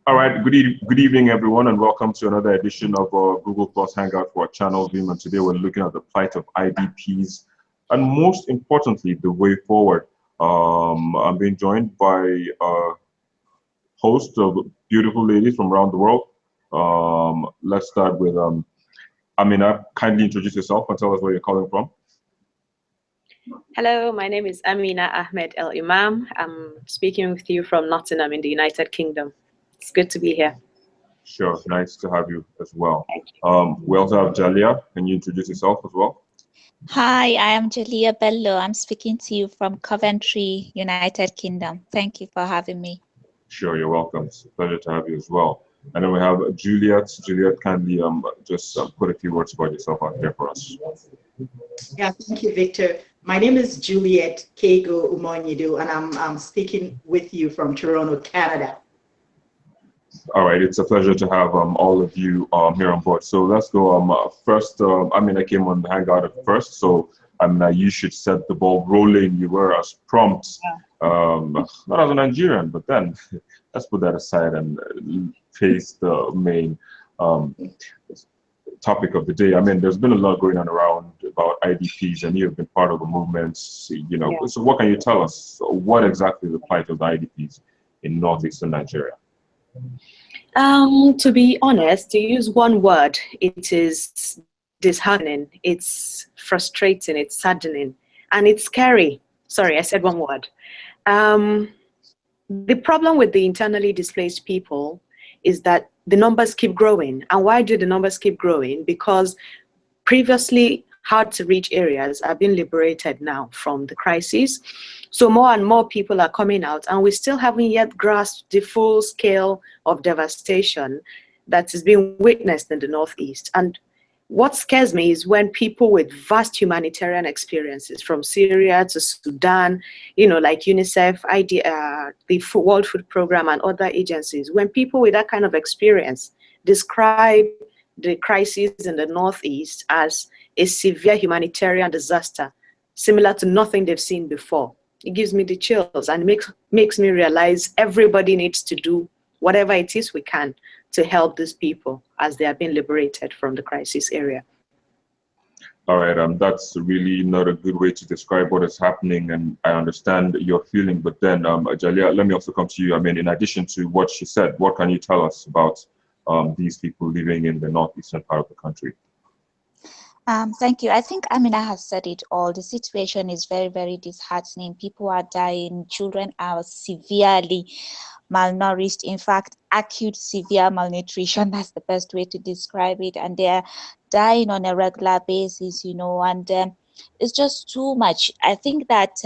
All right, good evening, everyone, and welcome to another edition of our Google Plus Hangout for our channel Vim. And today we're looking at the plight of IDPs and, most importantly, the way forward. I'm being joined by a host of beautiful ladies from around the world. Let's start with Amina. Kindly introduce yourself and tell us where you're calling from. Hello, my name is Amina Ahmed El Imam. I'm speaking with you from Nottingham in the United Kingdom. It's good to be here. Sure, nice to have you as well. Thank you. We also have Jalia. Can you introduce yourself as well? Hi, I am Jalia Bello. I'm speaking to you from Coventry, United Kingdom. Thank you for having me. Sure, you're welcome. It's a pleasure to have you as well. And then we have Juliet. Juliet, kindly just put a few words about yourself out there for us. Yeah, thank you, Victor. My name is Juliet Kego Umonyido, and I'm speaking with you from Toronto, Canada. All right, it's a pleasure to have all of you here on board. So let's go. First, I came on the Hangout at first, so you should set the ball rolling. You were as prompt, not as a Nigerian, but then let's put that aside and face the main topic of the day. I mean, there's been a lot going on around about IDPs, and you've been part of the movements, you know. Yeah. So what can you tell us? What exactly is the plight of the IDPs in northeastern Nigeria? To be honest, to use one word, it is disheartening, it's frustrating, it's saddening, and it's scary. Sorry, I said one word. The problem with the internally displaced people is that the numbers keep growing. And why do the numbers keep growing? Because previously hard to reach areas are being liberated now from the crisis. So more and more people are coming out, and we still haven't yet grasped the full scale of devastation that is being witnessed in the Northeast. And what scares me is when people with vast humanitarian experiences from Syria to Sudan, you know, like UNICEF, the World Food Program and other agencies, when people with that kind of experience describe the crisis in the Northeast as a severe humanitarian disaster, similar to nothing they've seen before, it gives me the chills and makes me realize everybody needs to do whatever it is we can to help these people as they are being liberated from the crisis area. All right, that's really not a good way to describe what is happening, and I understand your feeling, but then, Jalia, let me also come to you. I mean, in addition to what she said, what can you tell us about these people living in the northeastern part of the country? Thank you. I think Amina has said it all. The situation is very, very disheartening. People are dying. Children are severely malnourished. In fact, acute severe malnutrition, that's the best way to describe it. And they're dying on a regular basis, you know, and it's just too much. I think that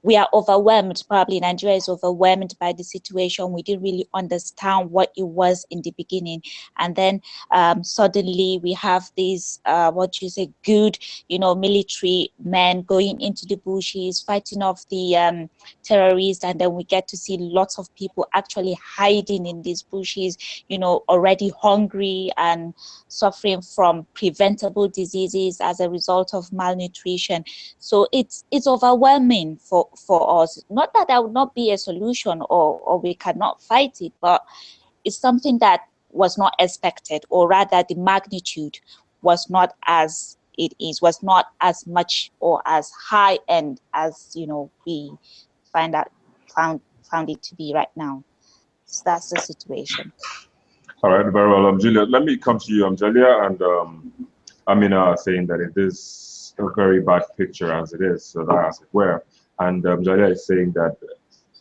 we are overwhelmed. Probably Nigeria is overwhelmed by the situation. We didn't really understand what it was in the beginning. And then suddenly we have these, good, you know, military men going into the bushes, fighting off the terrorists. And then we get to see lots of people actually hiding in these bushes, you know, already hungry and suffering from preventable diseases as a result of malnutrition. So it's overwhelming for us. Not that there would not be a solution or we cannot fight it, but it's something that was not expected, or rather the magnitude was not as it is, was not as much or as high end as, you know, we found it to be right now. So that's the situation. All right, very well. Julia, let me come to you, Jalia, and Amina saying that it is a very bad picture as it is, so that as it were. And Jalia is saying that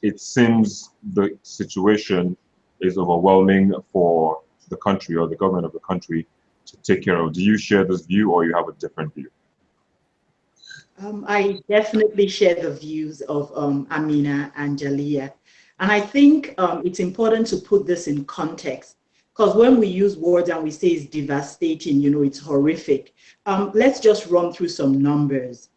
it seems the situation is overwhelming for the country or the government of the country to take care of. Do you share this view, or you have a different view? I definitely share the views of Amina and Jalia. And I think it's important to put this in context, because when we use words and we say it's devastating, you know, it's horrific. Let's just run through some numbers.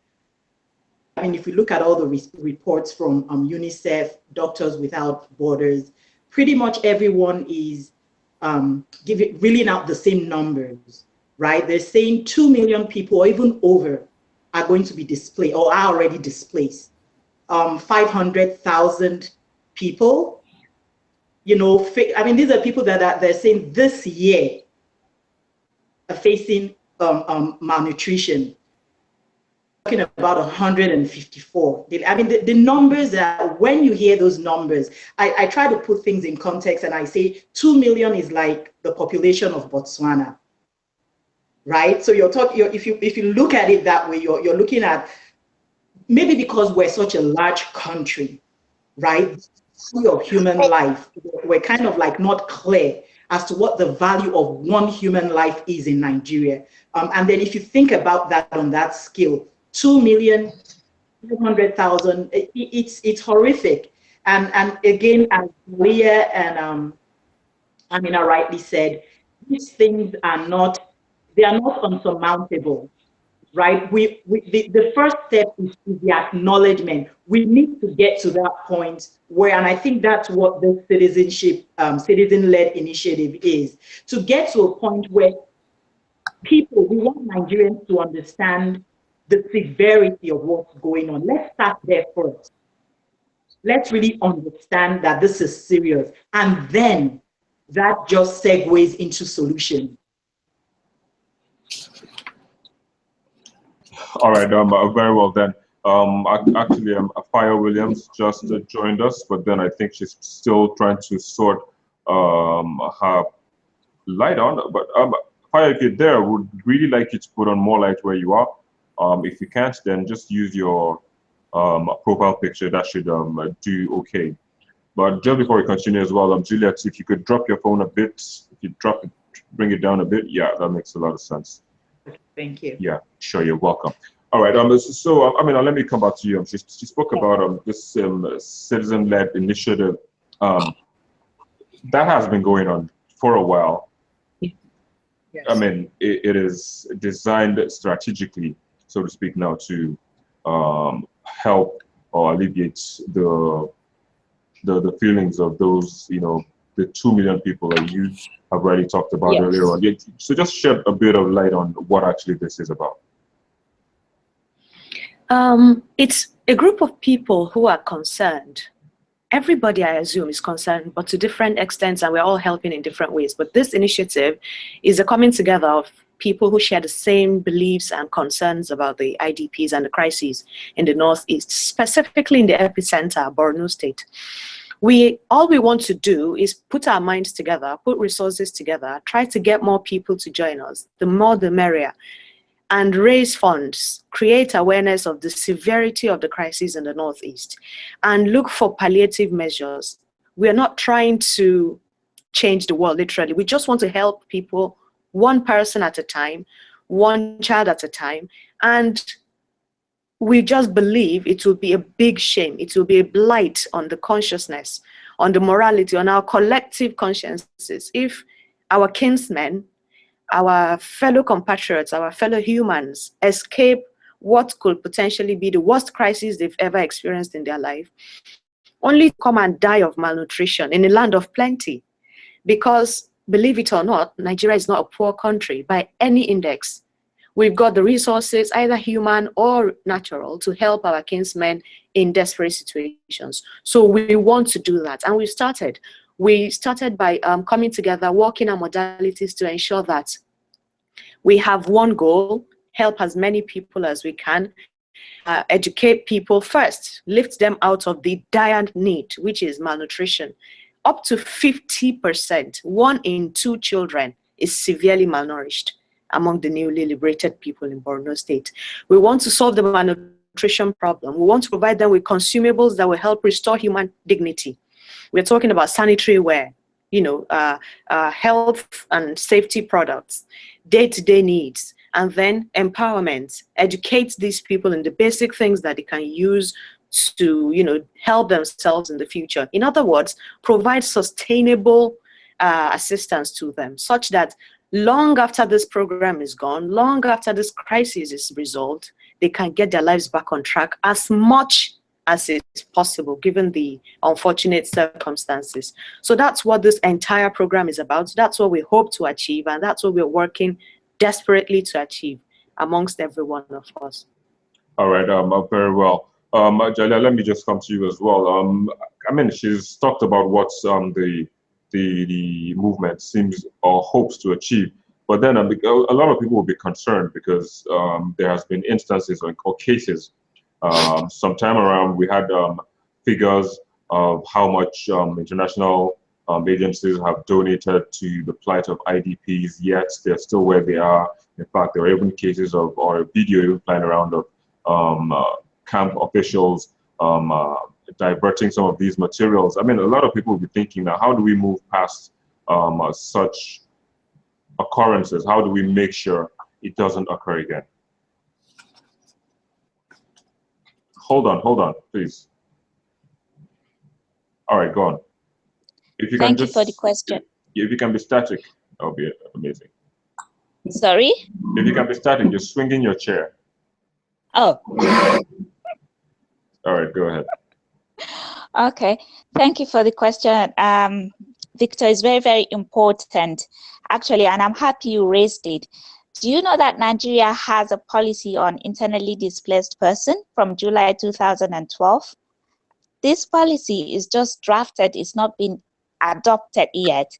I mean, if we look at all the reports from UNICEF, Doctors Without Borders, pretty much everyone is reeling out the same numbers, right? They're saying 2 million people or even over are going to be displaced or are already displaced. 500,000 people, you know, I mean, these are people that they're saying this year are facing malnutrition. Talking about 154. I mean, the numbers are, when you hear those numbers, I try to put things in context, and I say 2 million is like the population of Botswana, right? So you're talking, if you look at it that way, you're looking at, maybe because we're such a large country, right? Of human life, we're kind of like not clear as to what the value of one human life is in Nigeria. And then if you think about that on that scale, 2,200,000, it's horrific. And again, as Leah and Amina rightly said, these things are not, they are not unsurmountable, right? The first step is the acknowledgement. We need to get to that point where, and I think that's what the citizen-led initiative is, to get to a point where people, we want Nigerians to understand the severity of what's going on. Let's start there first. Let's really understand that this is serious. And then that just segues into solution. All right, very well then. Actually, Fire Williams just joined us, but then I think she's still trying to sort her light on. But Fire, if you're there, would really like you to put on more light where you are. If you can't, then just use your profile picture. That should do okay. But just before we continue as well, Juliet, if you could drop your phone a bit, if you drop it, bring it down a bit, yeah, that makes a lot of sense. Thank you. Yeah, sure, you're welcome. All right, so I mean, let me come back to you. She spoke about this citizen-led initiative that has been going on for a while. Yes. I mean, it is designed strategically, so to speak, now to help or alleviate the feelings of those, you know, the 2 million people that you have already talked about Yes. earlier on. So just shed a bit of light on what actually this is about. It's a group of people who are concerned. Everybody, I assume, is concerned, but to different extents, and we're all helping in different ways. But this initiative is a coming together of people who share the same beliefs and concerns about the IDPs and the crises in the Northeast, specifically in the epicenter, Borno State. All we want to do is put our minds together, put resources together, try to get more people to join us, the more the merrier, and raise funds, create awareness of the severity of the crisis in the Northeast, and look for palliative measures. We are not trying to change the world, literally. We just want to help people, one person at a time, one child at a time, and we just believe it will be a big shame. It will be a blight on the consciousness, on the morality, on our collective consciences if our kinsmen, our fellow compatriots, our fellow humans escape what could potentially be the worst crisis they've ever experienced in their life, only to come and die of malnutrition in a land of plenty. Because, believe it or not, Nigeria is not a poor country by any index. We've got the resources, either human or natural, to help our kinsmen in desperate situations. So we want to do that, and we started. We started by coming together, working on modalities to ensure that we have one goal: help as many people as we can, educate people first, lift them out of the dire need, which is malnutrition. Up to 50%, 1 in 2 children is severely malnourished among the newly liberated people in Borno State. We want to solve the malnutrition problem. We want to provide them with consumables that will help restore human dignity. We're talking about sanitary ware, you know, health and safety products, day-to-day needs, and then empowerment. Educate these people in the basic things that they can use to, you know, help themselves in the future. In other words, provide sustainable assistance to them, such that long after this program is gone, long after this crisis is resolved, they can get their lives back on track as much as it's possible, given the unfortunate circumstances. So that's what this entire program is about. That's what we hope to achieve, and that's what we're working desperately to achieve amongst every one of us. All right, very well. Jalia, let me just come to you as well. I mean, she's talked about what's the movement seems or hopes to achieve. But then a lot of people will be concerned because there has been instances or cases. Sometime around, we had figures of how much international agencies have donated to the plight of IDPs, yet they're still where they are. In fact, there are even cases of, or a video even flying around of camp officials diverting some of these materials. I mean, a lot of people will be thinking now, how do we move past such occurrences? How do we make sure it doesn't occur again? Hold on, please. All right, go on. If you Thank can you for the question. If you can be static, that would be amazing. Sorry? If you can be static, just swinging your chair. Oh. All right, go ahead. Okay, thank you for the question. Victor, is very, very important, actually, and I'm happy you raised it. Do you know that Nigeria has a policy on internally displaced person from July 2012? This policy is just drafted, it's not been adopted yet.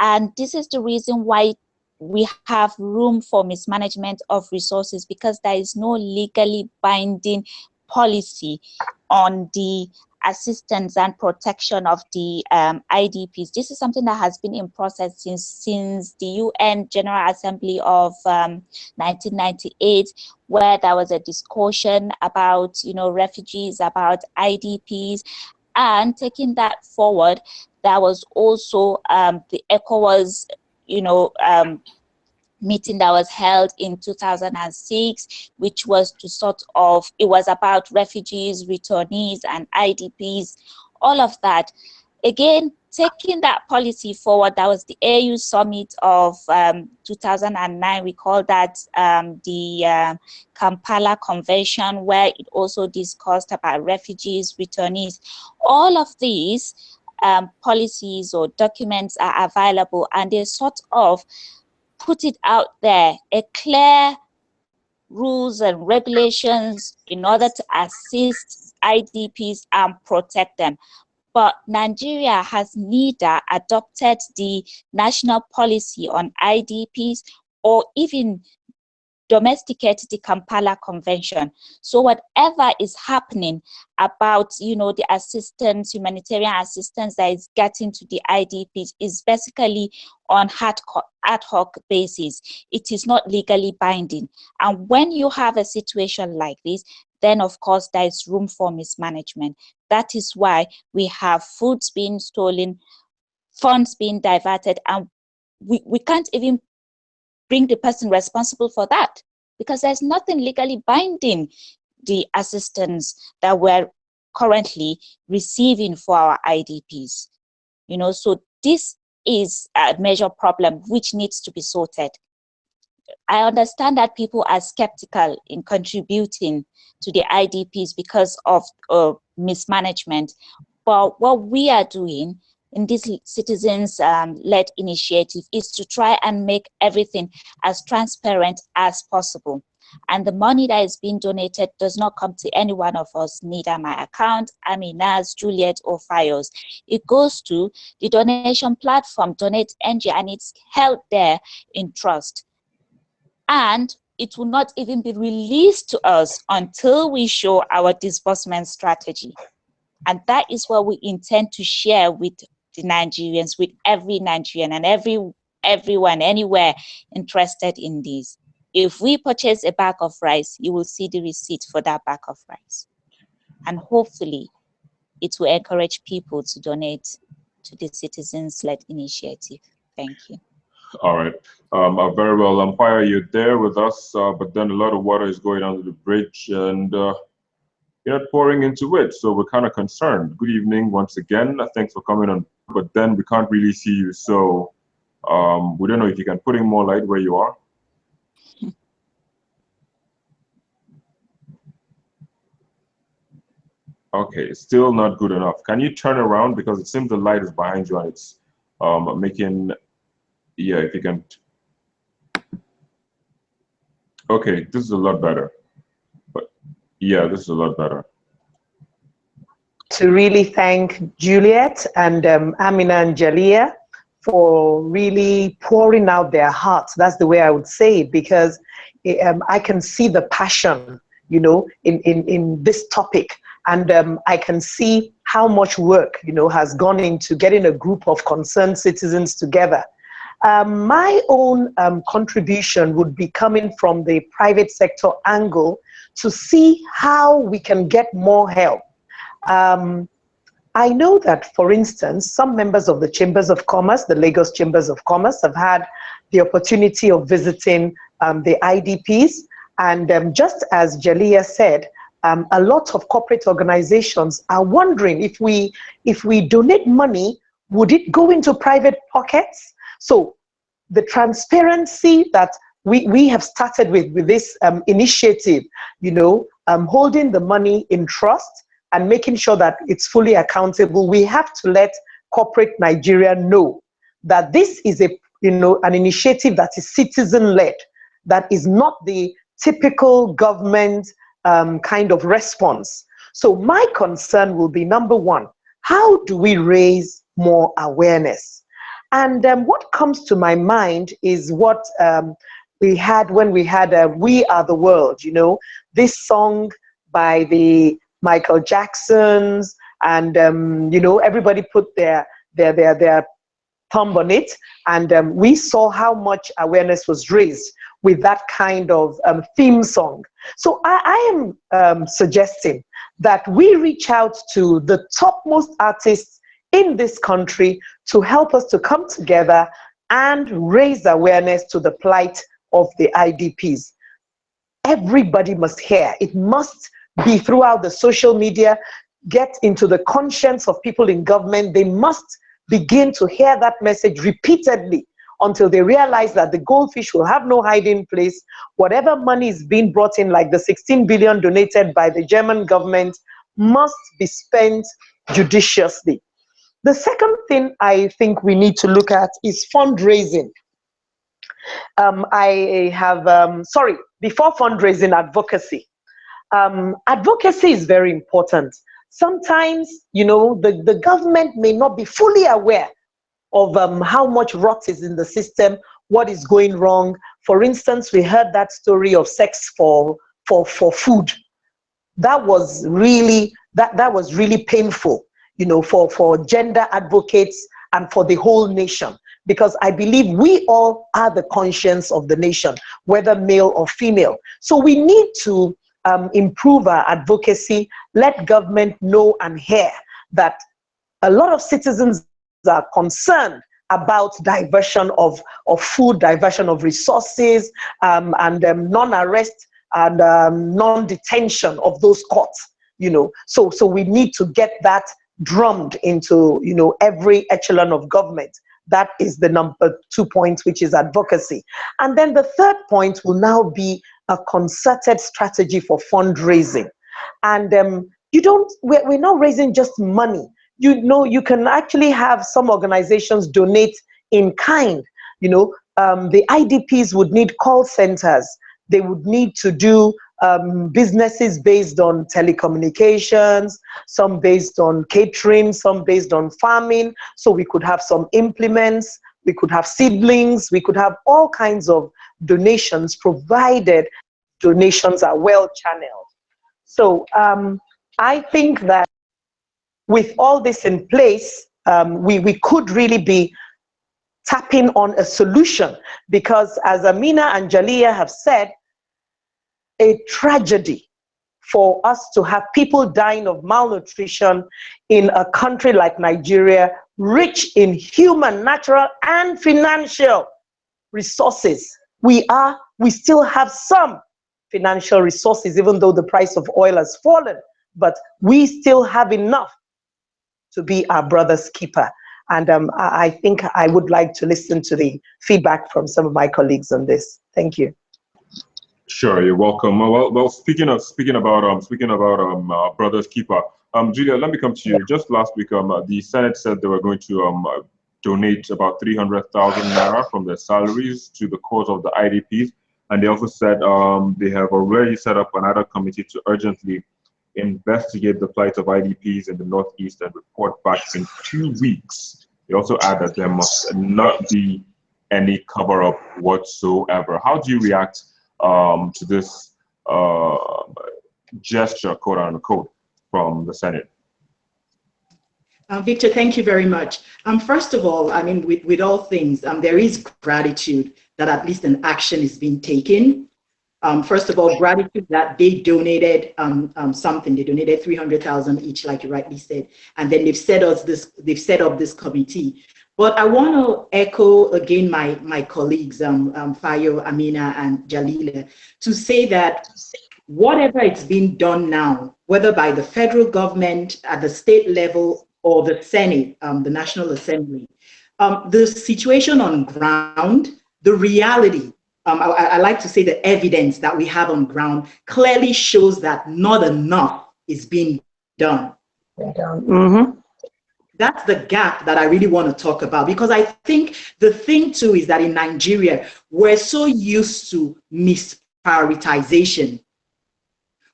And this is the reason why we have room for mismanagement of resources, because there is no legally binding policy on the assistance and protection of the IDPs. This is something that has been in process since the UN General Assembly of 1998, where there was a discussion about, refugees, about IDPs, and taking that forward, there was also the ECOWAS, meeting that was held in 2006, which was to it was about refugees, returnees, and IDPs, all of that. Again, taking that policy forward, that was the AU summit of 2009. We call that the Kampala Convention, where it also discussed about refugees, returnees. All of these policies or documents are available, and they sort of put it out there, a clear rules and regulations in order to assist IDPs and protect them. But Nigeria has neither adopted the national policy on IDPs or even domesticated the Kampala Convention. So whatever is happening about, the assistance, humanitarian assistance that is getting to the IDPs is basically on ad hoc basis. It is not legally binding. And when you have a situation like this, then of course there is room for mismanagement. That is why we have foods being stolen, funds being diverted, and we can't even bring the person responsible for that, because there's nothing legally binding the assistance that we're currently receiving for our IDPs. So this is a major problem which needs to be sorted. I understand that people are skeptical in contributing to the IDPs because of mismanagement, but what we are doing in this citizens-led initiative is to try and make everything as transparent as possible. And the money that is being donated does not come to any one of us, neither my account, Amina's, Juliet, or Fios. It goes to the donation platform, Donate NG, and it's held there in trust. And it will not even be released to us until we show our disbursement strategy. And that is what we intend to share with the Nigerians, with every Nigerian and everyone anywhere interested in this. If we purchase a bag of rice, you will see the receipt for that bag of rice. And hopefully it will encourage people to donate to the citizens-led initiative. Thank you. All right. Very well, Umpire, you're there with us, but then a lot of water is going under the bridge and you're not pouring into it, so we're kind of concerned. Good evening once again. Thanks for coming on, but then we can't really see you, so we don't know if you can put in more light where you are. Okay, still not good enough. Can you turn around, because it seems the light is behind you and it's making, yeah, if you can. Okay, this is a lot better. But yeah, this is a lot better. to really thank Juliet and Amina and Jalia for really pouring out their hearts. That's the way I would say it, because I can see the passion, you know, in this topic. And I can see how much work, you know, has gone into getting a group of concerned citizens together. My own contribution would be coming from the private sector angle to see how we can get more help. I know that, for instance, some members of the Chambers of Commerce, the Lagos Chambers of Commerce, have had the opportunity of visiting the IDPs. And just as Jalia said, a lot of corporate organizations are wondering if we donate money, would it go into private pockets? So the transparency that we have started with this initiative, you know, holding the money in trust and making sure that it's fully accountable, we have to let corporate Nigeria know that this is an initiative that is citizen-led, that is not the typical government kind of response. So my concern will be, number one, how do we raise more awareness? And what comes to my mind is what we had when we had We Are the World, you know, this song by the Michael Jacksons, and you know, everybody put their thumb on it, and we saw how much awareness was raised with that kind of theme song. So I am suggesting that we reach out to the topmost artists in this country to help us to come together and raise awareness to the plight of the IDPs. Everybody must hear. It must be throughout the social media, get into the conscience of people in government. They must begin to hear that message repeatedly until they realize that the goldfish will have no hiding place. Whatever money is being brought in, like the 16 billion donated by the German government, must be spent judiciously. The second thing I think we need to look at is fundraising. Before fundraising, advocacy. Advocacy is very important. Sometimes, you know, the government may not be fully aware of how much rot is in the system, what is going wrong. For instance, we heard that story of sex for food. That was really painful, you know, for gender advocates and for the whole nation, because I believe we all are the conscience of the nation, whether male or female. So we need to improve our advocacy, let government know and hear that a lot of citizens are concerned about diversion of food, diversion of resources, and non-arrest and non-detention of those courts, you know. So we need to get that drummed into, you know, every echelon of government. That is the number 2 point, which is advocacy. And then the third point will now be a concerted strategy for fundraising. And we're not raising just money. You know, you can actually have some organizations donate in kind. You know, the IDPs would need call centers. They would need to do businesses based on telecommunications, some based on catering, some based on farming. So we could have some implements, we could have seedlings, we could have all kinds of donations, provided donations are well channeled. So I think that with all this in place, we could really be tapping on a solution, because as Amina and Jalia have said, a tragedy for us to have people dying of malnutrition in a country like Nigeria, rich in human, natural, and financial resources. We still have some financial resources, even though the price of oil has fallen, but we still have enough to be our brother's keeper. And I think I would like to listen to the feedback from some of my colleagues on this. Thank you. Sure, you're welcome. Well, speaking about brother's keeper, Julia, let me come to you. Yeah. Just last week, the Senate said they were going to donate about 300,000 naira from their salaries to the cause of the IDPs, and they also said they have already set up another committee to urgently investigate the plight of IDPs in the Northeast and report back in 2 weeks. They also add that there must not be any cover-up whatsoever. How do you react to this gesture, quote unquote, from the Senate? Victor, thank you very much. First of all, I mean, with all things, there is gratitude that at least an action is being taken. First of all, gratitude that they donated something. They donated 300,000 each, like you rightly said, and then they've set up this committee. But I want to echo again my colleagues, Fayo, Amina, and Jalila, to say that whatever it's being done now, whether by the federal government at the state level or the Senate, the National Assembly, the situation on ground, the reality, I like to say the evidence that we have on ground clearly shows that not enough is being done. Mm-hmm. That's the gap that I really want to talk about, because I think the thing too is that in Nigeria, we're so used to misprioritization.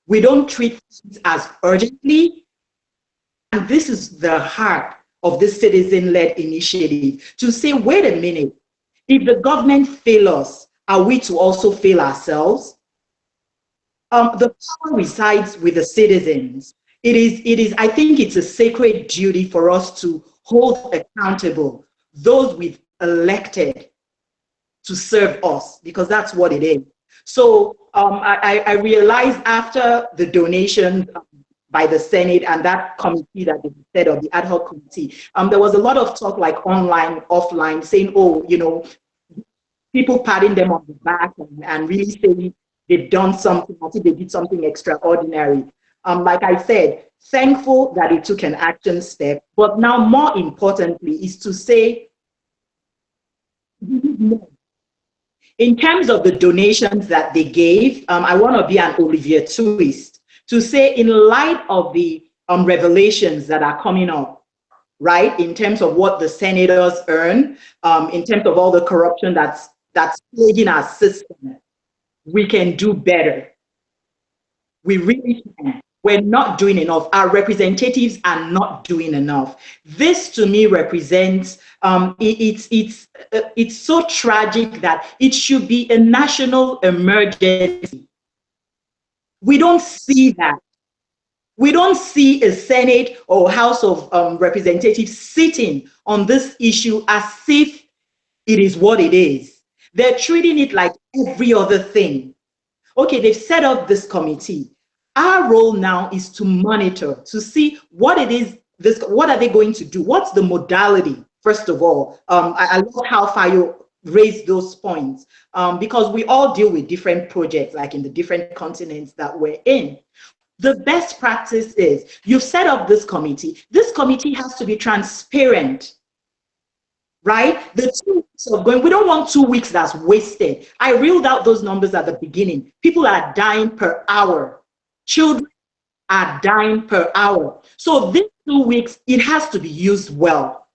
We don't treat things as urgently. And this is the heart of this citizen-led initiative, to say, wait a minute, if the government fails us, are we to also fail ourselves? The power resides with the citizens. It is, I think it's a sacred duty for us to hold accountable those we've elected to serve us, because that's what it is. So I realized after the donation by the Senate and that committee that they set up, the ad hoc committee, there was a lot of talk, like online, offline, saying, oh, you know, people patting them on the back and really saying they've done something, I think they did something extraordinary. Like I said, thankful that it took an action step, but now more importantly is to say, in terms of the donations that they gave, I want to be an Olivier Twist to say, in light of the revelations that are coming up, right, in terms of what the senators earn, in terms of all the corruption that's plaguing our system, we can do better. We really can. We're not doing enough. Our representatives are not doing enough. This to me represents, it's so tragic that it should be a national emergency. We don't see that. We don't see a Senate or House of Representatives sitting on this issue as if it is what it is. They're treating it like every other thing. Okay, they've set up this committee. Our role now is to monitor, to see what it is, what are they going to do? What's the modality, first of all? I love how Fayo raised those points, because we all deal with different projects, like in the different continents that we're in. The best practice is, you've set up this committee. This committee has to be transparent, right? The 2 weeks of going, we don't want 2 weeks that's wasted. I reeled out those numbers at the beginning. People are dying per hour. Children are dying per hour. So this 2 weeks, it has to be used well.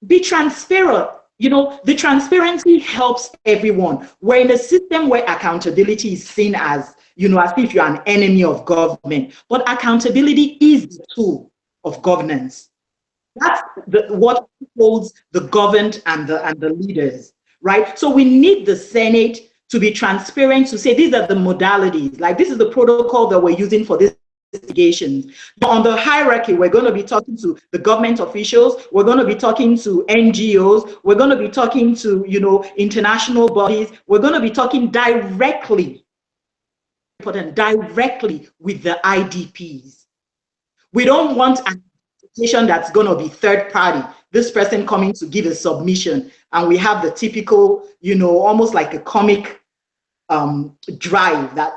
Be transparent. You know, the transparency helps everyone. We're in a system where accountability is seen as, you know, as if you're an enemy of government. But accountability is the tool of governance. That's what holds the governed and the leaders, right? So we need the Senate to be transparent, to say these are the modalities, like this is the protocol that we're using for this investigation. On the hierarchy, we're going to be talking to the government officials, we're going to be talking to NGOs, we're going to be talking to, you know, international bodies, we're going to be talking directly with the IDPs. We don't want an investigation that's going to be third party, this person coming to give a submission, and we have the typical, you know, almost like a comic drive that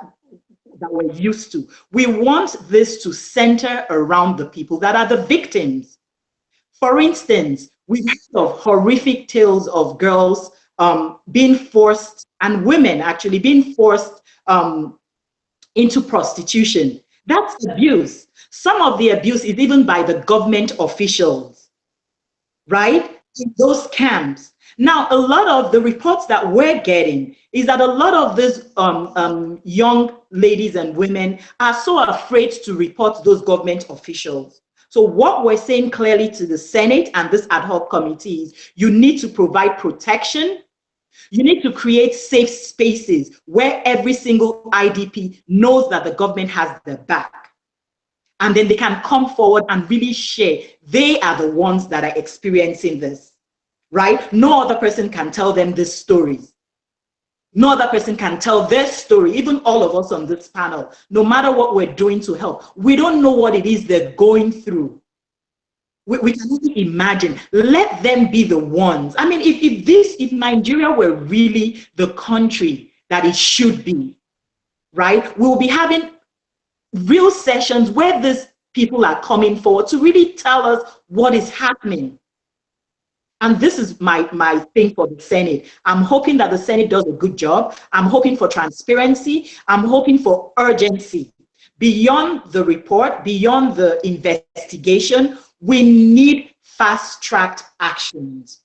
we're used to. We want this to center around the people that are the victims. For instance, we've heard of horrific tales of girls being forced, and women actually being forced into prostitution. That's abuse. Some of the abuse is even by the government officials, right? In those camps. Now, a lot of the reports that we're getting is that a lot of these young ladies and women are so afraid to report those government officials. So what we're saying clearly to the Senate and this ad hoc committee is you need to provide protection. You need to create safe spaces where every single IDP knows that the government has their back. And then they can come forward and really share. They are the ones that are experiencing this, right? No other person can tell them these stories. No other person can tell their story, even all of us on this panel, no matter what we're doing to help. We don't know what it is they're going through. We can only imagine. Let them be the ones. I mean, if Nigeria were really the country that it should be, right? We'll be having real sessions where these people are coming forward to really tell us what is happening. And this is my thing for the Senate. I'm hoping that the Senate does a good job. I'm hoping for transparency. I'm hoping for urgency. Beyond the report, beyond the investigation, we need fast-tracked actions.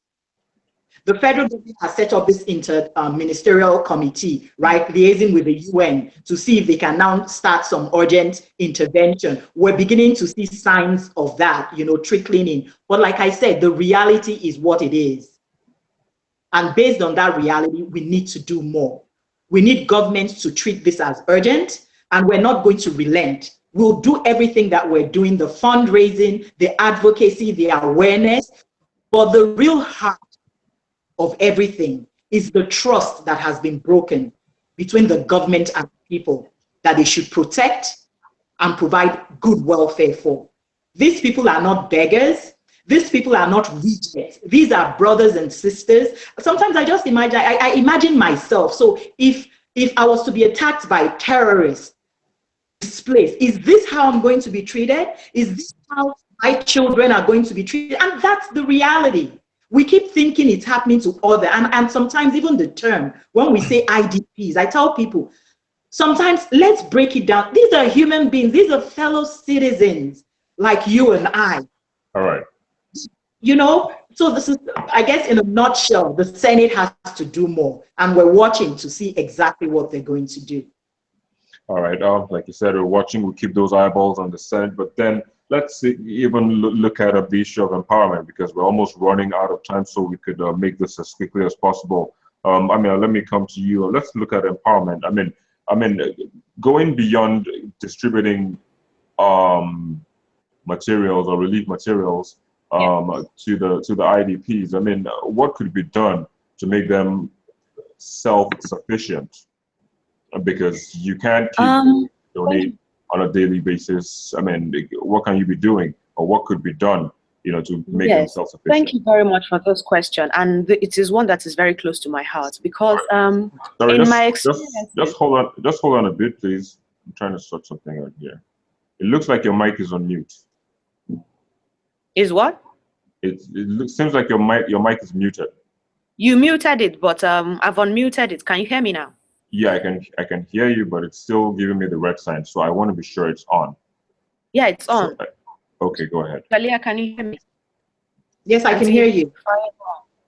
The federal government has set up this inter-ministerial committee, right, liaising with the UN to see if they can now start some urgent intervention. We're beginning to see signs of that, trickling in. But like I said, the reality is what it is. And based on that reality, we need to do more. We need governments to treat this as urgent, and we're not going to relent. We'll do everything that we're doing, the fundraising, the advocacy, the awareness, but the real heart of everything is the trust that has been broken between the government and people that they should protect and provide good welfare for. These people are not beggars. These people are not rejects. These are brothers and sisters. Sometimes I just imagine, I imagine myself. So if I was to be attacked by terrorists, displaced, is this how I'm going to be treated? Is this how my children are going to be treated? And that's the reality. We keep thinking it's happening to others, and sometimes even the term, when we say IDPs, I tell people, sometimes let's break it down. These are human beings. These are fellow citizens like you and I. All right. So this is, I guess, in a nutshell, the Senate has to do more, and we're watching to see exactly what they're going to do. All right. Like you said, we're watching. We'll keep those eyeballs on the Senate, but then let's even look at the issue of empowerment, because we're almost running out of time, so we could make this as quickly as possible. Let me come to you. Let's look at empowerment. I mean, going beyond distributing materials or relief materials to the IDPs. What could be done to make them self-sufficient? Because you can't keep donate on a daily basis. What can you be doing, or what could be done, to make them self-sufficient? Thank you very much for this question, and it is one that is very close to my heart, because Sorry, in my experience, just hold on a bit, please. I'm trying to sort something out here. It looks like your mic is on mute. Is what? Seems like your mic is muted. You muted it, but I've unmuted it. Can you hear me now? Yeah, I can hear you, but it's still giving me the red sign, so I want to be sure it's on. Yeah, it's on. Okay, go ahead. Talia, can you hear me? Yes, I can hear you.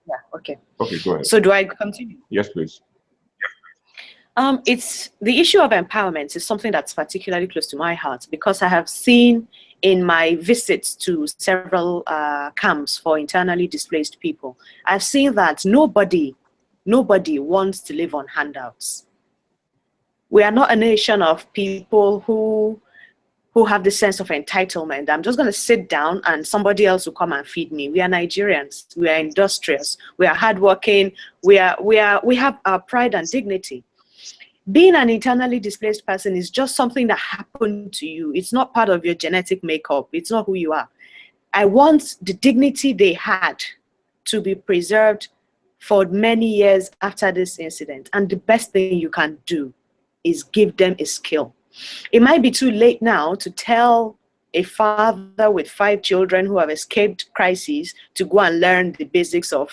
Yeah, okay. Okay, go ahead. So do I continue? Yes, please. It's the issue of empowerment is something that's particularly close to my heart, because I have seen in my visits to several camps for internally displaced people, I've seen that nobody wants to live on handouts. We are not a nation of people who have the sense of entitlement. I'm just going to sit down and somebody else will come and feed me. We are Nigerians. We are industrious. We are hardworking. We have our pride and dignity. Being an internally displaced person is just something that happened to you. It's not part of your genetic makeup. It's not who you are. I want the dignity they had to be preserved for many years after this incident. And the best thing you can do is give them a skill. It might be too late now to tell a father with 5 children who have escaped crises to go and learn the basics of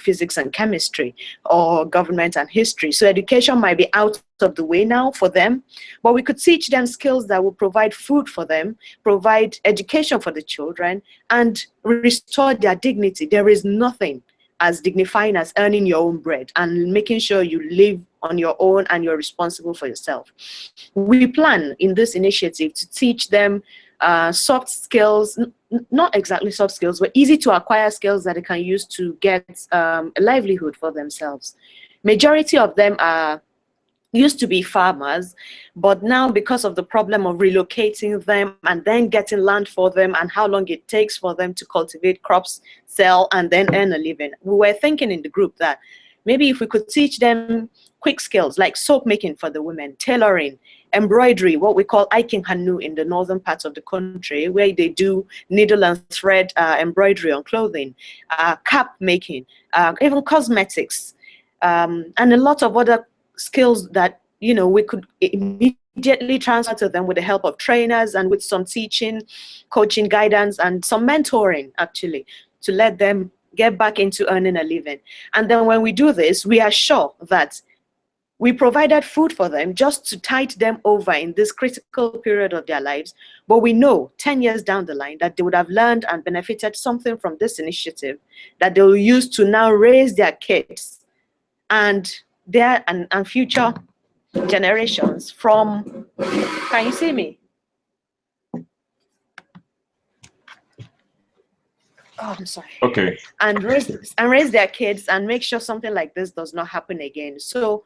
physics and chemistry, or government and history. So education might be out of the way now for them, but we could teach them skills that will provide food for them, provide education for the children, and restore their dignity. There is nothing as dignifying as earning your own bread and making sure you live on your own and you're responsible for yourself. We plan in this initiative to teach them soft skills, not exactly soft skills, but easy to acquire skills that they can use to get a livelihood for themselves. Majority of them are used to be farmers, but now because of the problem of relocating them and then getting land for them and how long it takes for them to cultivate crops, sell, and then earn a living, we were thinking in the group that maybe if we could teach them quick skills like soap making for the women, tailoring, embroidery, what we call aiking hanu in the northern parts of the country, where they do needle and thread embroidery on clothing, cap making, even cosmetics, and a lot of other skills that, you know, we could immediately transfer to them with the help of trainers and with some teaching, coaching, guidance, and some mentoring, actually, to let them get back into earning a living. And then when we do this, we are sure that we provided food for them just to tide them over in this critical period of their lives. But we know 10 years down the line that they would have learned and benefited something from this initiative that they will use to now raise their kids and their and future generations from, can you see me? Oh, I'm sorry. Okay. And raise their kids and make sure something like this does not happen again. So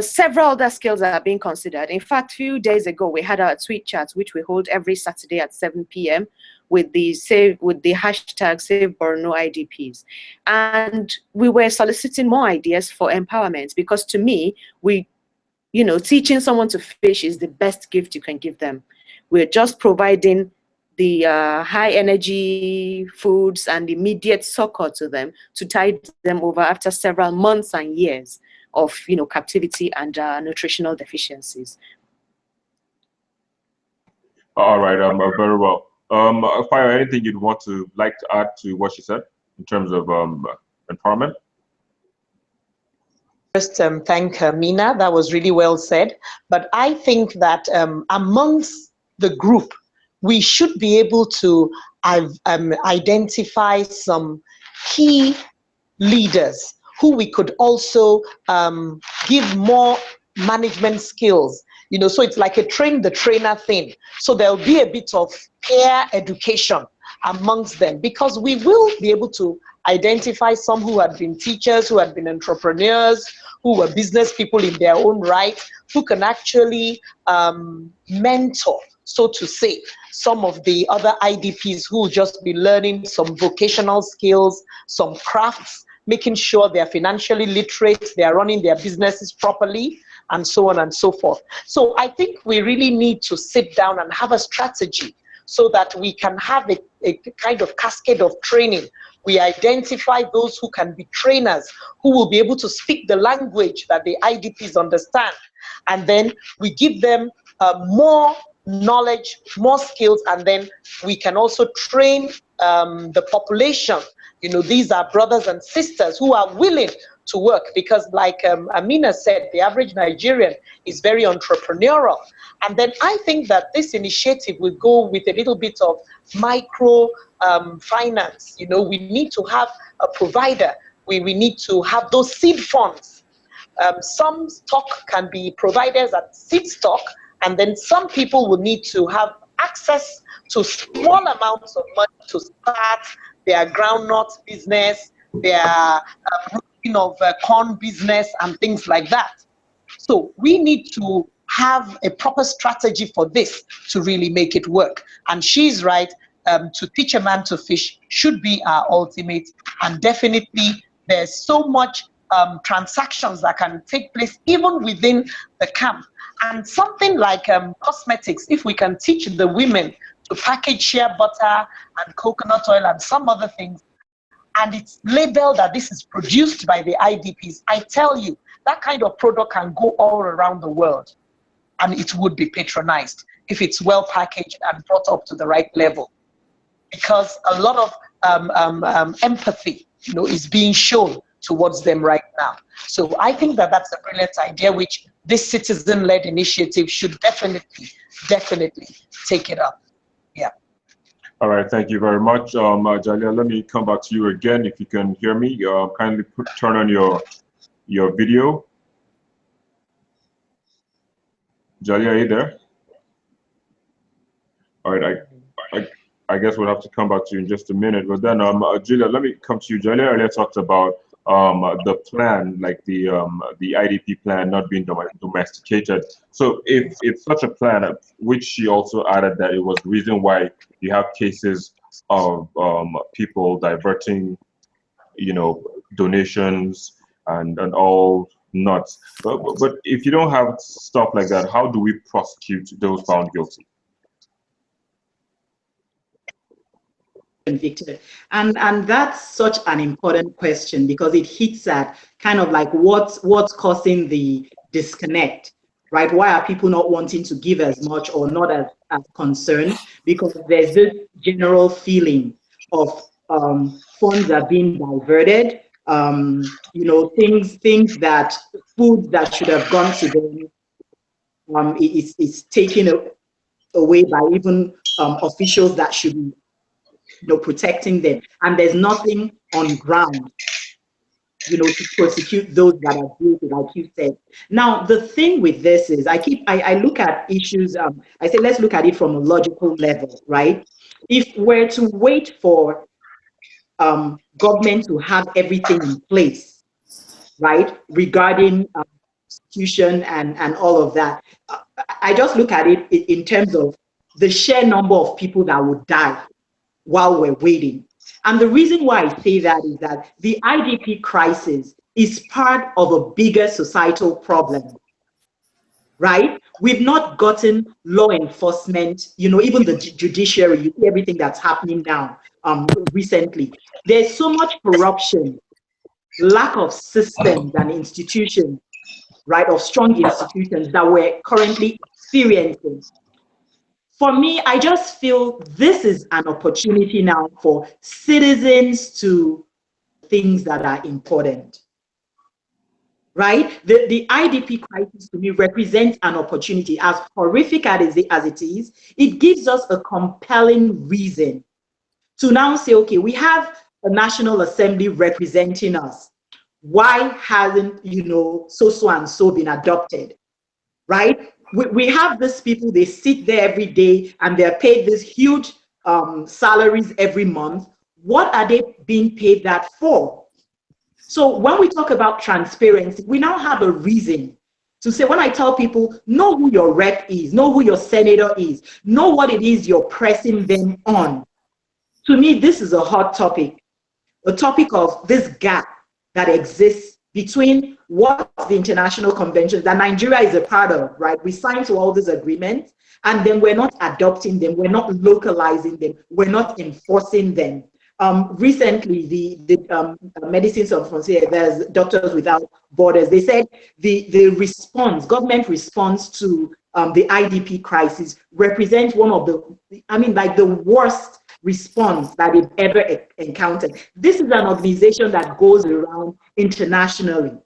several other skills are being considered. In fact, a few days ago, we had our tweet chat, which we hold every Saturday at 7 p.m. with the hashtag Save Borno IDPs. And we were soliciting more ideas for empowerment, because to me, teaching someone to fish is the best gift you can give them. We're just providing the high energy foods and immediate succor to them to tide them over after several months and years of captivity and nutritional deficiencies. All right, very well. Fire, anything you'd like to add to what she said in terms of empowerment? First, thank Mina. That was really well said. But I think that amongst the group, we should be able to identify some key leaders who we could also give more management skills. So it's like a train the trainer thing. So there'll be a bit of peer education amongst them, because we will be able to identify some who had been teachers, who had been entrepreneurs, who were business people in their own right, who can actually mentor, so to say, some of the other IDPs who will just be learning some vocational skills, some crafts, making sure they're financially literate, they're running their businesses properly, and so on and so forth. So I think we really need to sit down and have a strategy so that we can have a kind of cascade of training. We identify those who can be trainers, who will be able to speak the language that the IDPs understand. And then we give them more knowledge, more skills, and then we can also train the population. These are brothers and sisters who are willing to work, because like Amina said, the average Nigerian is very entrepreneurial. And then I think that this initiative will go with a little bit of micro finance. We need to have a provider. We need to have those seed funds. Some stock can be provided at seed stock, and then some people will need to have access to small amounts of money to start their groundnut business, their roasting of corn business, and things like that. So we need to have a proper strategy for this to really make it work. And she's right, to teach a man to fish should be our ultimate. And definitely there's so much transactions that can take place even within the camp. And something like cosmetics, if we can teach the women to package shea butter and coconut oil and some other things, and it's labeled that this is produced by the IDPs, I tell you, that kind of product can go all around the world, and it would be patronized if it's well packaged and brought up to the right level, because a lot of empathy, is being shown towards them right now. So I think that that's a brilliant idea, which this citizen-led initiative should definitely take it up. Yeah. All right, thank you very much. Jalia, let me come back to you again. If you can hear me, kindly turn on your video. Jalia, are you there? All right, I guess we'll have to come back to you in just a minute. But then, Julia, let me come to you. Julia earlier talked about the plan, like the IDP plan, not being domesticated. So, if such a plan, which she also added that it was the reason why you have cases of people diverting, donations and all nuts. But if you don't have stuff like that, how do we prosecute those found guilty? Convicted, and that's such an important question, because it hits at kind of like what's causing the disconnect, right? Why are people not wanting to give as much or not as concerned? Because there's this general feeling of funds are being diverted, things that food that should have gone to them is taken away by even officials that should be protecting them, and there's nothing on ground, to prosecute those that are guilty, like you said. Now, the thing with this is, I look at issues. I say let's look at it from a logical level, right? If we're to wait for government to have everything in place, right, regarding prosecution and all of that, I just look at it in terms of the sheer number of people that would die while we're waiting. And the reason why I say that is that the IDP crisis is part of a bigger societal problem, right? We've not gotten law enforcement, even the judiciary, you see everything that's happening now recently. There's so much corruption, lack of systems and institutions, right, of strong institutions that we're currently experiencing. For me, I just feel this is an opportunity now for citizens to things that are important, right? The IDP crisis to me represents an opportunity. As horrific as it is, it gives us a compelling reason to now say, okay, we have a National Assembly representing us. Why hasn't, so and so been adopted, right? We have these people, they sit there every day and they're paid these huge salaries every month. What are they being paid that for? So when we talk about transparency, we now have a reason to say, when I tell people, know who your rep is, know who your senator is, know what it is you're pressing them on. To me, this is a hot topic, a topic of this gap that exists between what the international conventions that Nigeria is a part of, right? We signed to all these agreements, and then we're not adopting them, we're not localizing them, we're not enforcing them. Recently, the Medicines Sans Frontières, there's Doctors Without Borders, they said the response, government response to the IDP crisis represents one of the worst response that they've ever encountered. This is an organization that goes around internationally.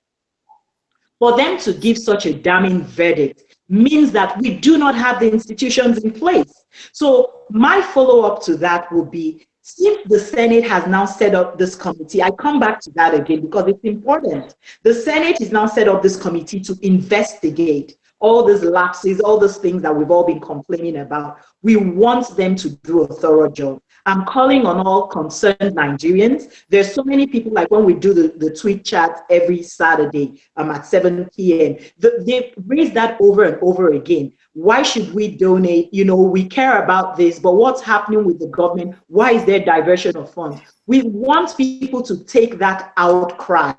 For them to give such a damning verdict means that we do not have the institutions in place. So my follow-up to that will be, since the Senate has now set up this committee, I come back to that again because it's important. The Senate is now set up this committee to investigate all these lapses, all those things that we've all been complaining about. We want them to do a thorough job. I'm calling on all concerned Nigerians. There's so many people, like when we do the tweet chat every Saturday at 7 p.m., they raise that over and over again. Why should we donate? We care about this, but what's happening with the government? Why is there diversion of funds? We want people to take that outcry.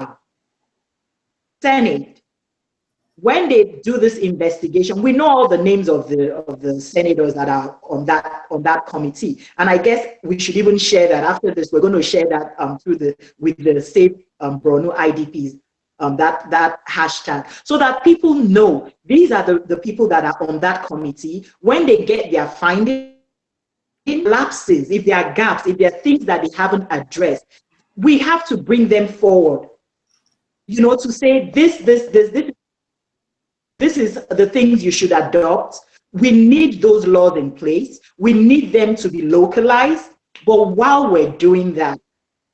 Senate, when they do this investigation, we know all the names of the senators that are on that committee, and I guess we should even share that after this. We're going to share that with the Save Borno IDPs, that hashtag, so that people know these are the people that are on that committee. When they get their findings, lapses, if there are gaps, if there are things that they haven't addressed, we have to bring them forward. To say this is the things you should adopt. We need those laws in place. We need them to be localized. But while we're doing that,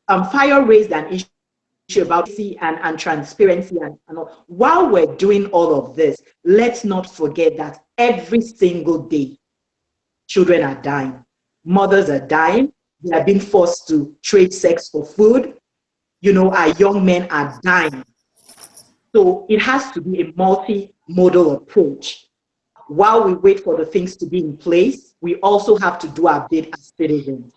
Fire raised an issue about and transparency and all. While we're doing all of this, let's not forget that every single day, children are dying. Mothers are dying. They are being forced to trade sex for food. You know, our young men are dying. So it has to be a multi-modal approach. While we wait for the things to be in place, we also have to do our bit as citizens.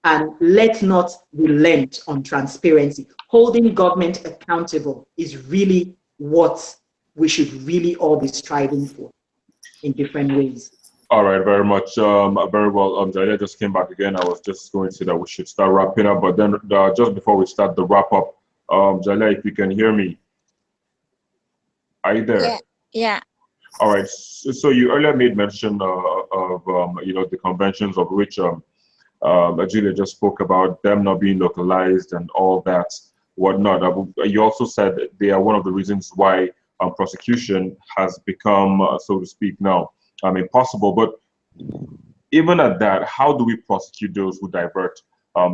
And let's not relent on transparency. Holding government accountable is really what we should really all be striving for in different ways. All right, very much. Very well. Jalia just came back again. I was just going to say that we should start wrapping up, but then just before we start the wrap up, Jalia, if you can hear me, are you there? Yeah. Yeah. All right. So you earlier made mention of you know, the conventions of which Julia just spoke about, them not being localized and all that, whatnot. You also said they are one of the reasons why prosecution has become, so to speak, now impossible. But even at that, how do we prosecute those who divert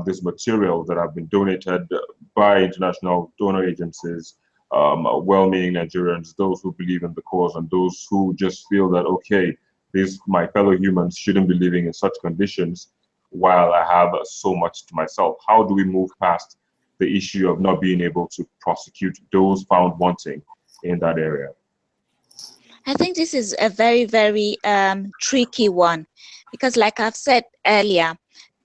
this material that have been donated by international donor agencies, well-meaning Nigerians, those who believe in the cause, and those who just feel that, okay, these my fellow humans shouldn't be living in such conditions while I have so much to myself? How do we move past the issue of not being able to prosecute those found wanting in that area? I think this is a very, very tricky one, because like I've said earlier,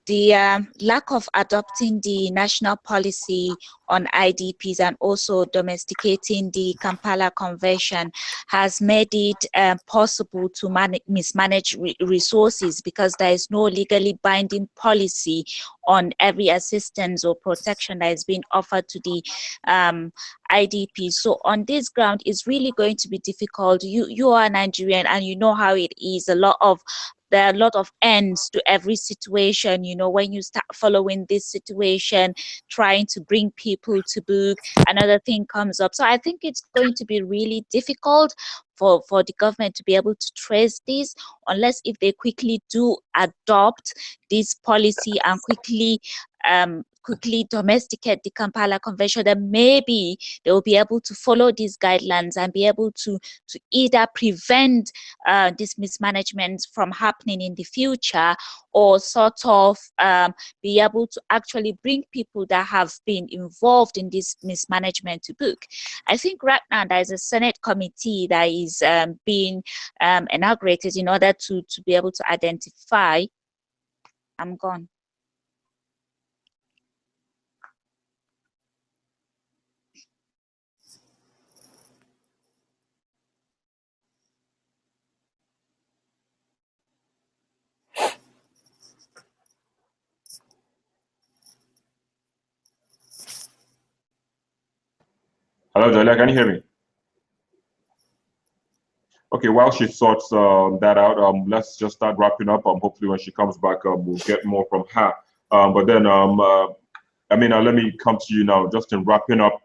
the lack of adopting the national policy on IDPs and also domesticating the Kampala Convention has made it possible to mismanage resources, because there is no legally binding policy on every assistance or protection that is being offered to the IDPs. So on this ground, it's really going to be difficult. You are Nigerian and you know how it is. There are a lot of ends to every situation, you know, when you start following this situation, trying to bring people to book, another thing comes up. So I think it's going to be really difficult for the government to be able to trace this, unless if they quickly do adopt this policy and quickly domesticate the Kampala Convention, then maybe they will be able to follow these guidelines and be able to either prevent this mismanagement from happening in the future, or sort of be able to actually bring people that have been involved in this mismanagement to book. I think right now there is a Senate committee that is being inaugurated in order to be able to identify. I'm gone. Hello, Jalia, can you hear me? Okay, while she sorts that out, let's just start wrapping up. Hopefully when she comes back, we'll get more from her. But then, Amina, let me come to you now, just in wrapping up.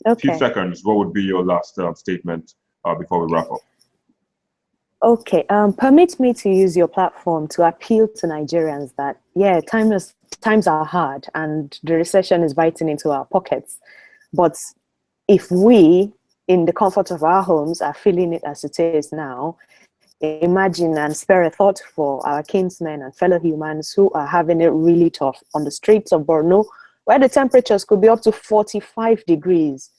A few seconds, what would be your last statement before we wrap up? Okay, permit me to use your platform to appeal to Nigerians that, yeah, times are hard and the recession is biting into our pockets. But if we, in the comfort of our homes, are feeling it as it is now, imagine and spare a thought for our kinsmen and fellow humans who are having it really tough on the streets of Borno, where the temperatures could be up to 45 degrees.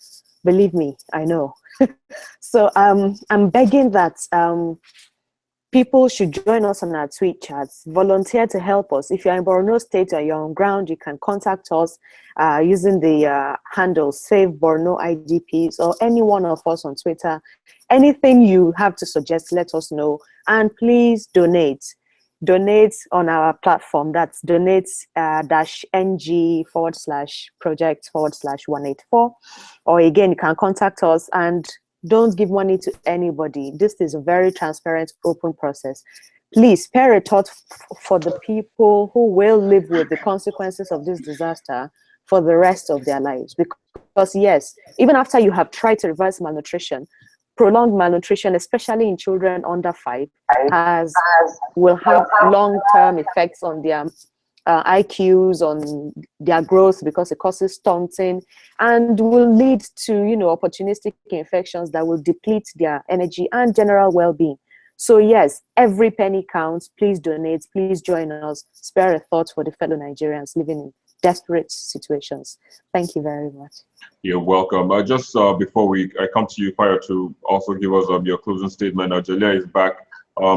Believe me, I know. So I'm begging that people should join us on our tweet chats, volunteer to help us. If you're in Borno State or you're on ground, you can contact us using the handle Save Borno IDPs, or any one of us on Twitter. Anything you have to suggest, let us know. And please donate. Donate on our platform. That's donate-ng/project/184. Or again, you can contact us, and don't give money to anybody. This is a very transparent, open process. Please spare a thought for the people who will live with the consequences of this disaster for the rest of their lives. Because yes, even after you have tried to reverse malnutrition, prolonged malnutrition, especially in children under 5, will have long-term effects on their IQs, on their growth, because it causes stunting, and will lead to, opportunistic infections that will deplete their energy and general well-being. So yes, every penny counts. Please donate. Please join us. Spare a thought for the fellow Nigerians living in desperate situations. Thank you very much. You're welcome. Just before I come to you, Fire, to also give us your closing statement. Jalia is back.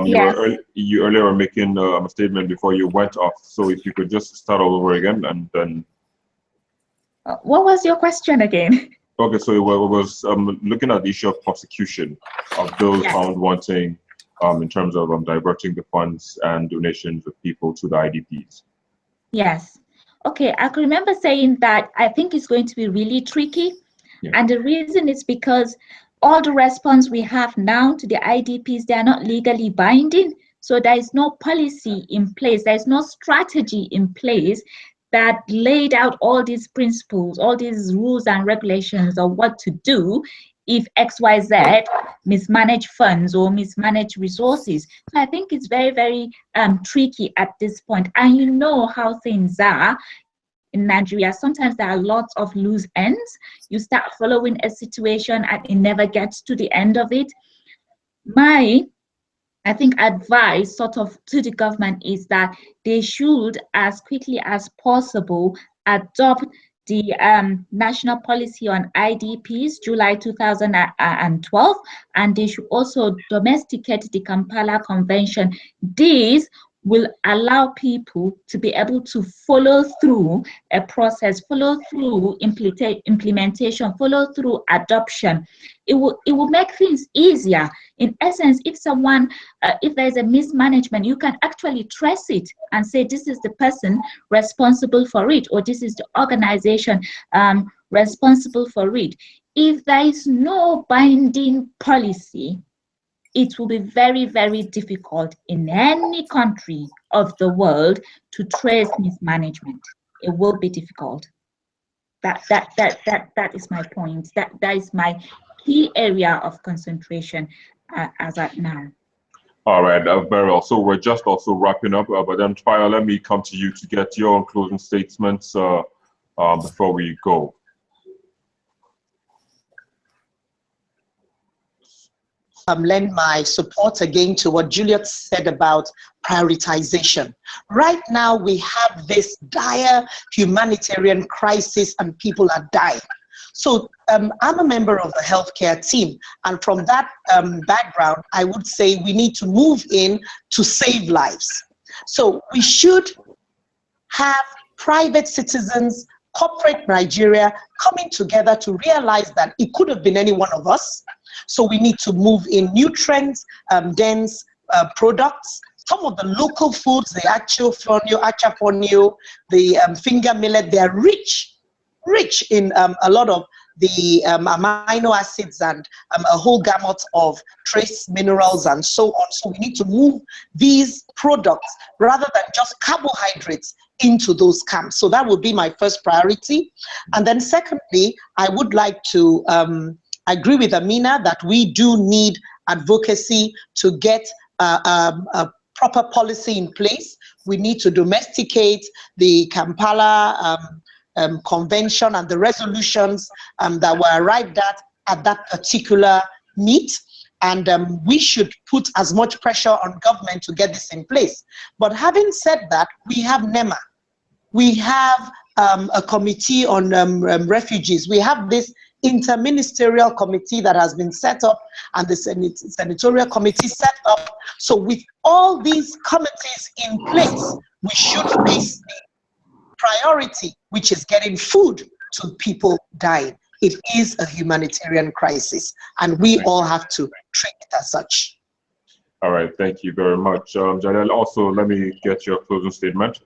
Yes. You earlier were making a statement before you went off. So if you could just start all over again, and then. What was your question again? Okay, so it was looking at the issue of prosecution of those found wanting, in terms of diverting the funds and donations of people to the IDPs. Yes. Okay, I can remember saying that I think it's going to be really tricky. Yeah. And the reason is because all the response we have now to the IDPs, they are not legally binding. So there is no policy in place. There is no strategy in place that laid out all these principles, all these rules and regulations of what to do if XYZ mismanage funds or mismanage resources. So I think it's very, very tricky at this point. And you know how things are in Nigeria. Sometimes there are lots of loose ends. You start following a situation and it never gets to the end of it. I think advice sort of to the government is that they should, as quickly as possible, adopt the national policy on IDPs, July 2012, and they should also domesticate the Kampala Convention. These will allow people to be able to follow through a process, follow through implementation, follow through adoption. It will make things easier. In essence, if there's a mismanagement, you can actually trace it and say, this is the person responsible for it, or this is the organization responsible for it. If there is no binding policy, it will be very, very difficult in any country of the world to trace mismanagement. It will be difficult. That is my point. That is my key area of concentration as at now. All right, very well. So we're just also wrapping up, but then Fire, let me come to you to get your closing statements before we go. Lend my support again to what Juliet said about prioritization. Right now, we have this dire humanitarian crisis and people are dying. So I'm a member of the healthcare team, and from that background, I would say we need to move in to save lives. So we should have private citizens, corporate Nigeria coming together to realize that it could have been any one of us. So we need to move in nutrients, dense products. Some of the local foods, the achaponio, the finger millet, they are rich in a lot of the amino acids and a whole gamut of trace minerals and so on. So we need to move these products rather than just carbohydrates into those camps. So that would be my first priority. And then secondly, I would like to agree with Amina that we do need advocacy to get a proper policy in place. We need to domesticate the Kampala Convention and the resolutions that were arrived at that particular meet. And we should put as much pressure on government to get this in place. But having said that, we have NEMA. We have a committee on refugees. We have this interministerial committee that has been set up and the senatorial committee set up. So with all these committees in place, we should face the priority, which is getting food to people dying. It is a humanitarian crisis, and we all have to treat it as such. All right, thank you very much. Janelle, also, let me get your closing statement.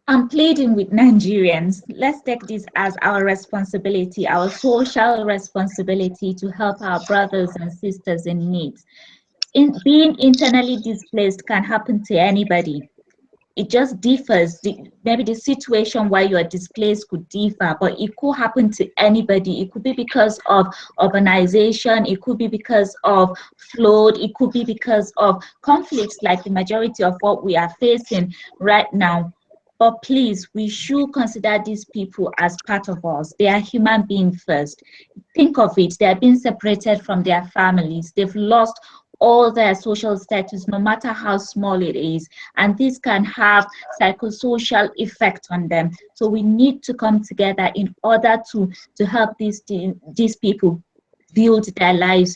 I'm pleading with Nigerians. Let's take this as our responsibility, our social responsibility to help our brothers and sisters in need. Being internally displaced can happen to anybody. It just differs. Maybe the situation where you are displaced could differ, but it could happen to anybody. It could be because of urbanization. It could be because of flood. It could be because of conflicts like the majority of what we are facing right now. But please, we should consider these people as part of us. They are human beings first. Think of it. They are being separated from their families. They've lost all their social status, no matter how small it is, and this can have psychosocial effect on them. So we need to come together in order to help these people build their lives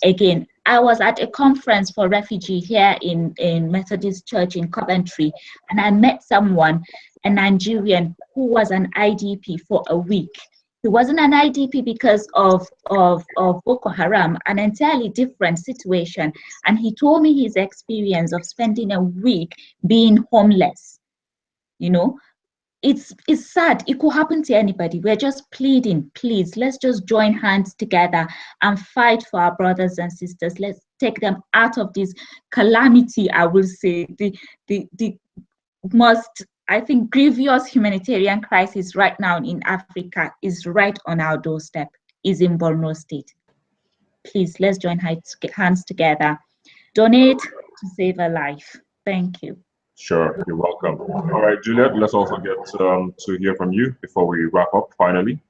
again. I was at a conference for refugees here in Methodist Church in Coventry, and I met someone, a Nigerian, who was an IDP for a week. He wasn't an IDP because of Boko Haram, an entirely different situation. And he told me his experience of spending a week being homeless. You know, it's sad. It could happen to anybody. We're just pleading, please, let's just join hands together and fight for our brothers and sisters. Let's take them out of this calamity, I will say, the most, I think, grievous humanitarian crisis right now in Africa is right on our doorstep, is in Borno State. Please, let's join hands together. Donate to save a life. Thank you. Sure, you're welcome. All right, Juliet, let's also get to hear from you before we wrap up finally.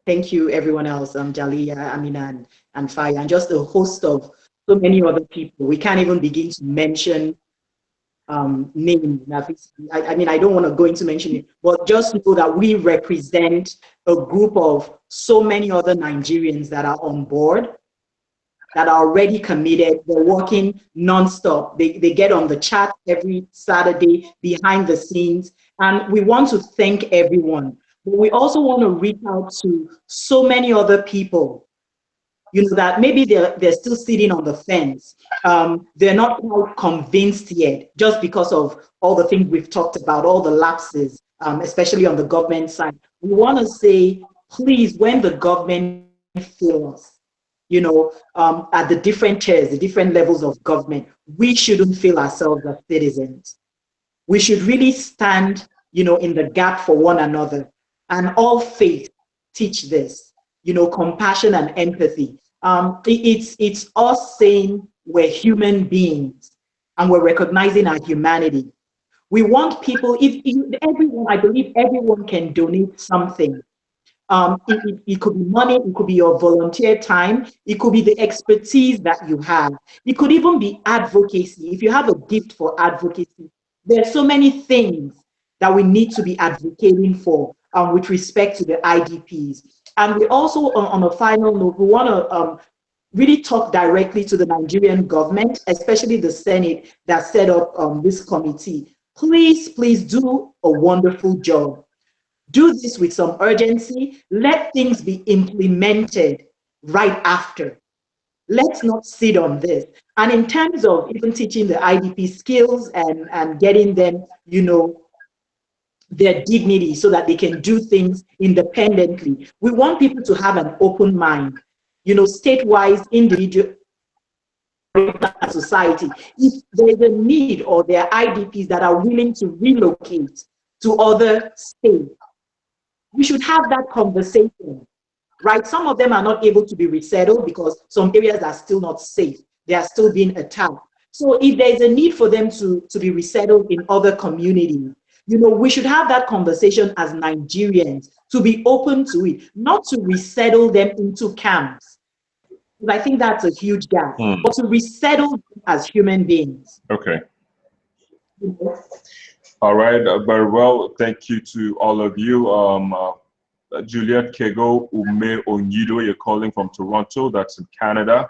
Thank you, everyone else, Jalia, Amina, and Faya, and just a host of so many other people. We can't even begin to mention names. I mean, I don't want to go into mentioning it, but just know that we represent a group of so many other Nigerians that are on board, that are already committed. They're working nonstop. They get on the chat every Saturday behind the scenes, and we want to thank everyone. But we also want to reach out to so many other people, you know, that maybe they're still sitting on the fence. They're not quite convinced yet, just because of all the things we've talked about, all the lapses, especially on the government side. We want to say, please, when the government fails, you know, at the different tiers, the different levels of government, we shouldn't fail ourselves as citizens. We should really stand, you know, in the gap for one another. And all faith teach this, you know, compassion and empathy. It's us saying we're human beings and we're recognizing our humanity. We want people, everyone, I believe everyone can donate something. It could be money, it could be your volunteer time, it could be the expertise that you have. It could even be advocacy. If you have a gift for advocacy, there's so many things that we need to be advocating for with respect to the IDPs. And we also, on a final note, we want to really talk directly to the Nigerian government, especially the Senate that set up this committee. Please, please do a wonderful job. Do this with some urgency. Let things be implemented right after. Let's not sit on this. And in terms of even teaching the IDP skills and getting them, you know, their dignity so that they can do things independently, we want people to have an open mind, you know, state-wise, individual, society. If there's a need or there are IDPs that are willing to relocate to other states, we should have that conversation, right? Some of them are not able to be resettled because some areas are still not safe. They are still being attacked. So if there's a need for them to be resettled in other communities, you know, we should have that conversation as Nigerians, to be open to it, not to resettle them into camps. I think that's a huge gap, but to resettle them as human beings. Okay. All right, very well. Thank you to all of you. Juliet Kego Ume Onyido, you're calling from Toronto, that's in Canada.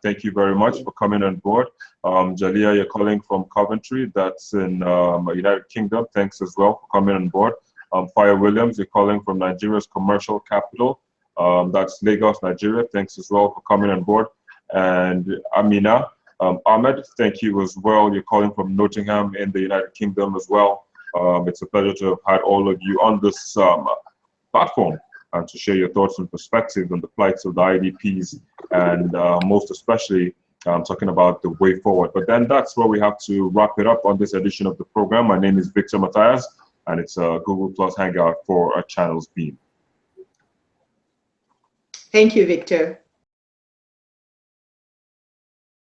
Thank you very much for coming on board. Jalia, you're calling from Coventry, that's in United Kingdom. Thanks as well for coming on board. Fire Williams, you're calling from Nigeria's commercial capital. That's Lagos, Nigeria. Thanks as well for coming on board. And Amina Ahmed, thank you as well. You're calling from Nottingham in the United Kingdom as well. It's a pleasure to have had all of you on this platform and to share your thoughts and perspectives on the plights of the IDPs and most especially talking about the way forward. But then that's where we have to wrap it up on this edition of the program. My name is Victor Matthias, and it's a Google Plus Hangout for a Channels Beam. Thank you, Victor.